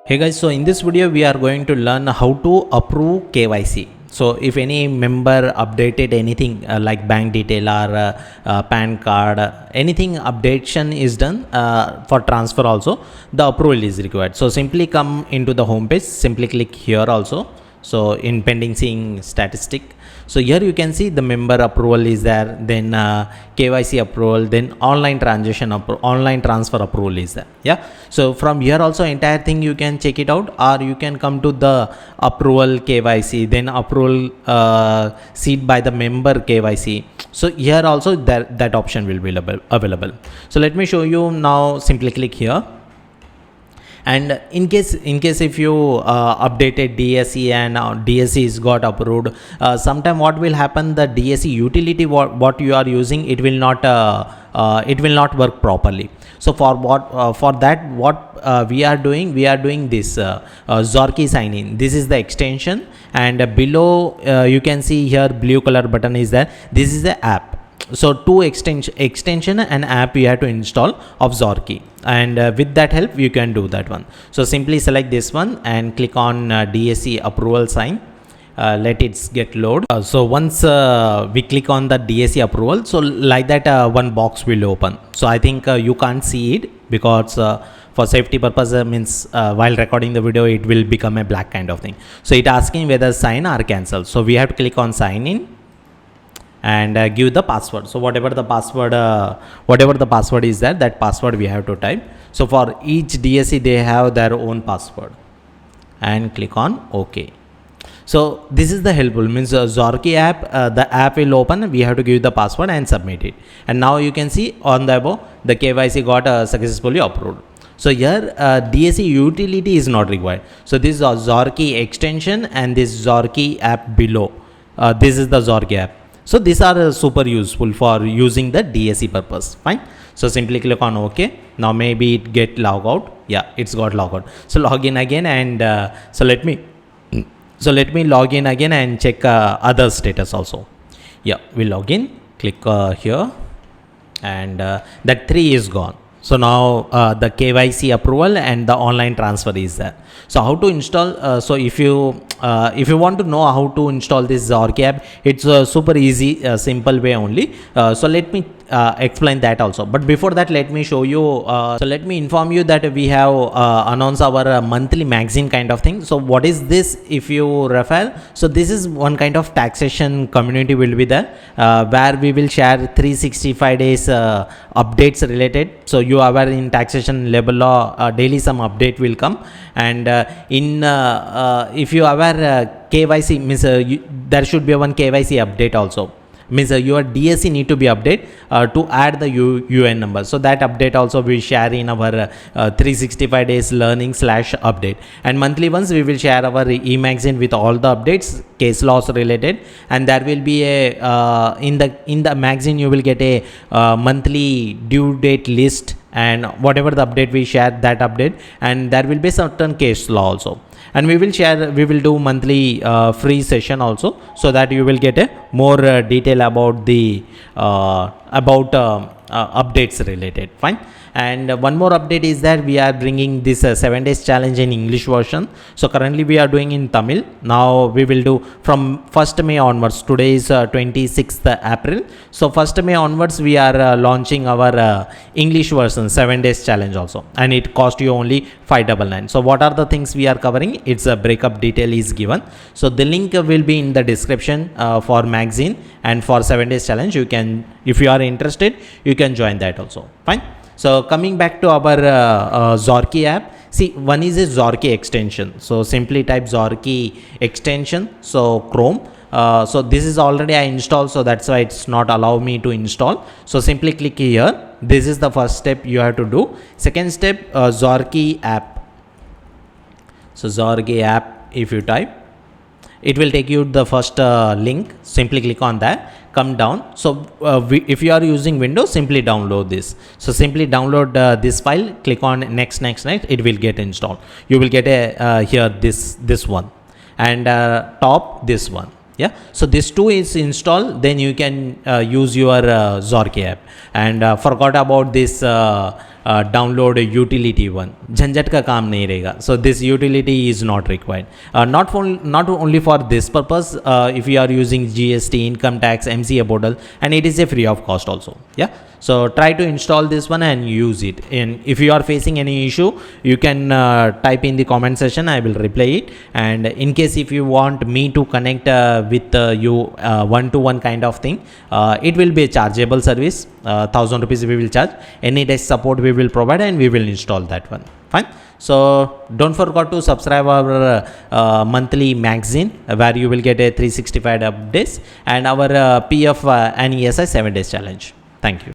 Hey guys, so in this video we are going to learn how to approve KYC. So if any member updated anything like bank detail or PAN card, anything updation is done for transfer also, the approval is required. So simply come into the home page, simply click here also. So in pending seeing statistic, so here you can see the member approval is there, then KYC approval, then online transaction online transfer approval is there. Yeah, so from here also entire thing you can check it out, or you can come to the approval KYC, then approval seat by the member KYC. So here also that option will be available. So let me show you now. Simply click here. And in case if you updated DSC and DSC is got approved, sometime what will happen, the DSC utility what you are using, it will not work properly. So for that what we are doing this Xorkee sign in. This is the extension, and below you can see here blue color button is there. This is the app. So two extension and app you have to install of Xorkee, and with that help you can do that one. So simply select this one and click on DSC approval sign. Let it get load. So once we click on the DSC approval, so like that one box will open. So I think you can't see it because for safety purpose means while recording the video it will become a black kind of thing. So it asking whether sign or cancel. So we have to click on sign in and give the password. So whatever the password is there, that password we have to type. So for each DSC they have their own password, and click on OK. So this is the helpful means Xorkee app, the app will open, we have to give the password and submit it, and now you can see on the above the KYC got successfully approved. So here DSC utility is not required. So this is a Xorkee extension and this Xorkee app below. This is the Xorkee app. So these are super useful for using the DSC purpose. Fine. So simply click on OK. Now maybe it get log out. Yeah, it's got log out. So log in again, and so let me log in again and check other status also. Yeah, we log in. Click here, and that 3 is gone. So now the KYC approval and the online transfer is there. So how to install? So if you want to know how to install this Xorkee app, it's a super easy, simple way only. So let me explain that also. But before that, let me show you. So let me inform you that we have announced our monthly magazine kind of thing. So what is this? If you refer, so this is one kind of taxation community will be there, where we will share 365 days updates related. So you are aware in taxation labor law, daily some update will come, and if you are aware KYC means there should be one KYC update also. Means your DSC need to be updated to add the UN number. So that update also we share in our 365 days learning / update, and monthly ones we will share our e-magazine with all the updates, case laws related, and there will be a in the magazine you will get a monthly due date list, and whatever the update we share, that update, and there will be certain case law also. And we will do monthly free session also, so that you will get a more detail about the updates related. Fine. And one more update is that we are bringing this 7 days challenge in English version. So currently we are doing in Tamil. Now we will do from 1st May onwards. Today is 26th April. So 1st May onwards we are launching our English version 7 days challenge also, and it cost you only 599. So what are the things we are covering? It's a breakup detail is given. So the link will be in the description for magazine, and for 7 days challenge you can, if you are interested, you can join that also. Fine. So coming back to our Xorkee app, see, one is a Xorkee extension. So simply type Xorkee extension. So Chrome. So this is already I installed, so that's why it's not allow me to install. So simply click here. This is the first step you have to do. Second step, Xorkee app. So Xorkee app, if you type, it will take you the first link. Simply click on that, come down. So if you are using Windows, simply download this. So simply download this file, click on next, it will get installed. You will get a here this one, and top this one. Yeah, so this 2 is installed, then you can use your Xorkee app. And forgot about this download utility one, झंझट का काम नहीं रहेगा. So this utility is not required. Not only for this purpose, if you are using GST, income tax, MCA portal, and it is a free of cost also. Yeah. So try to install this one and use it. And if you are facing any issue, you can type in the comment section. I will reply it. And in case if you want me to connect with you one-to-one kind of thing, it will be a chargeable service. 1,000 rupees we will charge. Any desk support we will provide, and we will install that one. Fine. So don't forget to subscribe our monthly magazine, where you will get a 365 updates, and our PF and ESI 7 days challenge. Thank you.